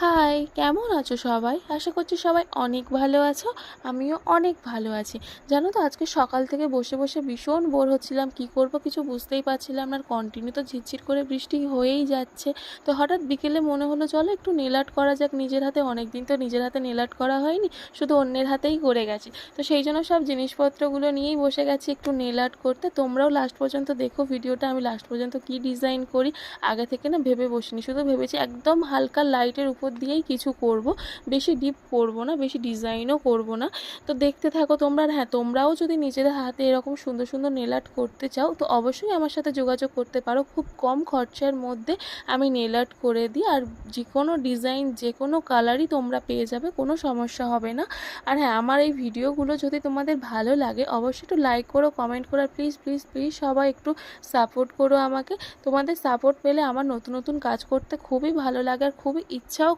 High, কেমন আছো সবাই? আশা করছি সবাই অনেক ভালো আছো। আমিও অনেক ভালো আছি। জানো তো, আজকে সকাল থেকে বসে বসে ভীষণ বোর হচ্ছিলাম। কি করব কিছু বুঝতেই পারছিলাম না। আর কন্টিনিউ তো ঝিরঝির করে বৃষ্টি হয়েই যাচ্ছে। তো হঠাৎ বিকেলে মনে হলো চলো একটু নেল আর্ট করা যাক নিজের হাতে। অনেক দিন তো নিজের হাতে নেল আর্ট করা হয়নি, শুধু অন্যের হাতেই করে গেছি। তো সেই জন্য সব জিনিসপত্রগুলো নিয়েই বসে গেছি একটু নেল আর্ট করতে। তোমরাও লাস্ট পর্যন্ত দেখো ভিডিওটা, আমি লাস্ট পর্যন্ত কি ডিজাইন করি। আগে থেকে না ভেবে বসিনি, শুধু ভেবেছি একদম হালকা লাইটের উপর দিয়েই কিছু করব, বেশি ডিপ করব না, বেশি ডিজাইনও করব না। তো দেখতে থাকো তোমরা। আর হ্যাঁ, তোমরাও যদি নিজেদের হাতে এরকম সুন্দর সুন্দর নেল আর্ট করতে চাও তো অবশ্যই আমার সাথে যোগাযোগ করতে পারো। খুব কম খরচার মধ্যে আমি নেল আর্ট করে দিই, আর যে কোনো ডিজাইন যে কোনো কালারই তোমরা পেয়ে যাবে, কোনো সমস্যা হবে না। আর হ্যাঁ, আমার এই ভিডিওগুলো যদি তোমাদের ভালো লাগে অবশ্যই একটু লাইক করো, কমেন্ট করো, আর প্লিজ প্লিজ প্লিজ সবাই একটু সাপোর্ট করো আমাকে। তোমাদের সাপোর্ট পেলে আমার নতুন নতুন কাজ করতে খুবই ভালো লাগে, আর খুবই ইচ্ছাও